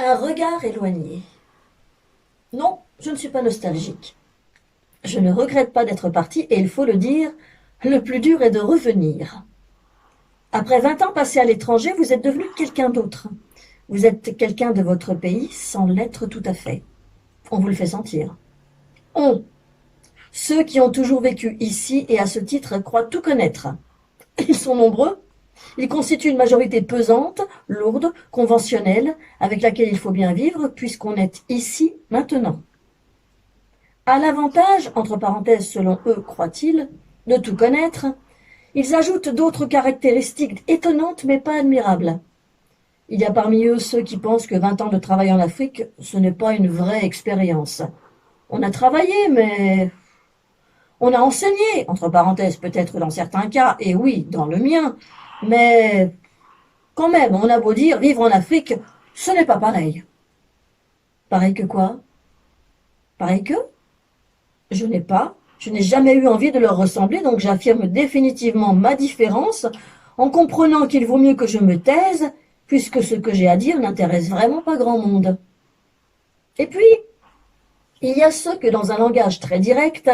Un regard éloigné. Non, je ne suis pas nostalgique. Je ne regrette pas d'être parti et il faut le dire, le plus dur est de revenir. Après 20 ans passés à l'étranger, vous êtes devenu quelqu'un d'autre. Vous êtes quelqu'un de votre pays sans l'être tout à fait. On vous le fait sentir. On, ceux qui ont toujours vécu ici et à ce titre croient tout connaître. Ils sont nombreux. Ils constituent une majorité pesante, lourde, conventionnelle, avec laquelle il faut bien vivre puisqu'on est ici maintenant. À l'avantage, entre parenthèses selon eux, croient-ils, de tout connaître, ils ajoutent d'autres caractéristiques étonnantes mais pas admirables. Il y a parmi eux ceux qui pensent que 20 ans de travail en Afrique, ce n'est pas une vraie expérience. On a travaillé, mais on a enseigné, entre parenthèses peut-être dans certains cas, et oui, dans le mien, mais quand même, on a beau dire, vivre en Afrique, ce n'est pas pareil. Pareil que quoi? Pareil que? Je n'ai jamais eu envie de leur ressembler, donc j'affirme définitivement ma différence, en comprenant qu'il vaut mieux que je me taise, puisque ce que j'ai à dire n'intéresse vraiment pas grand monde. Et puis, il y a ceux que, dans un langage très direct,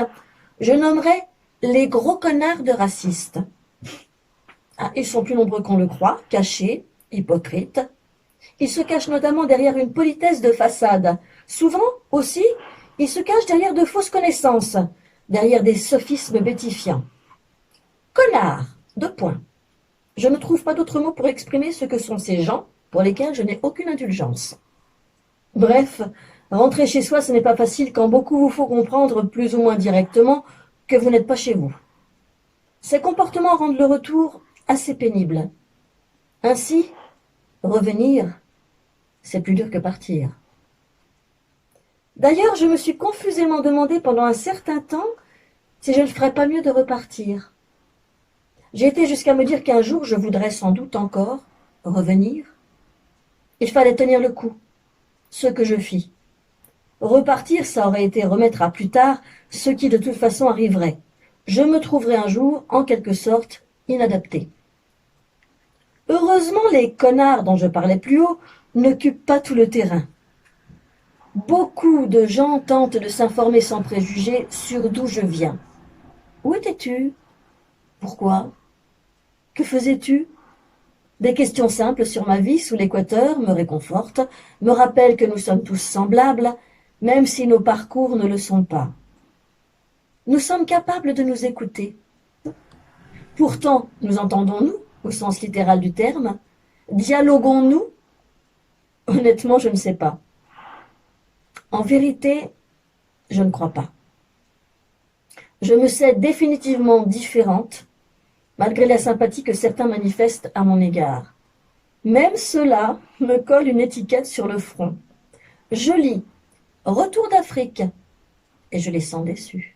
je nommerais les gros connards de racistes. Ah, ils sont plus nombreux qu'on le croit, cachés, hypocrites. Ils se cachent notamment derrière une politesse de façade. Souvent, aussi, ils se cachent derrière de fausses connaissances, derrière des sophismes bêtifiants. Connard, deux points. Je ne trouve pas d'autre mot pour exprimer ce que sont ces gens pour lesquels je n'ai aucune indulgence. Bref, rentrer chez soi, ce n'est pas facile quand beaucoup vous faut comprendre plus ou moins directement que vous n'êtes pas chez vous. Ces comportements rendent le retour assez pénible. Ainsi, revenir, c'est plus dur que partir. D'ailleurs, je me suis confusément demandé pendant un certain temps si je ne ferais pas mieux de repartir. J'ai été jusqu'à me dire qu'un jour je voudrais sans doute encore revenir. Il fallait tenir le coup, ce que je fis. Repartir, ça aurait été remettre à plus tard ce qui de toute façon arriverait. Je me trouverais un jour, en quelque sorte, inadapté. Heureusement, les connards dont je parlais plus haut n'occupent pas tout le terrain. Beaucoup de gens tentent de s'informer sans préjugés sur d'où je viens. Où étais-tu? Pourquoi? Que faisais-tu? Des questions simples sur ma vie sous l'équateur me réconfortent, me rappellent que nous sommes tous semblables, même si nos parcours ne le sont pas. Nous sommes capables de nous écouter. Pourtant, nous entendons-nous, au sens littéral du terme? Dialoguons-nous? Honnêtement, je ne sais pas. En vérité, je ne crois pas. Je me sais définitivement différente, malgré la sympathie que certains manifestent à mon égard. Même cela me colle une étiquette sur le front. Je lis « Retour d'Afrique » et je les sens déçus.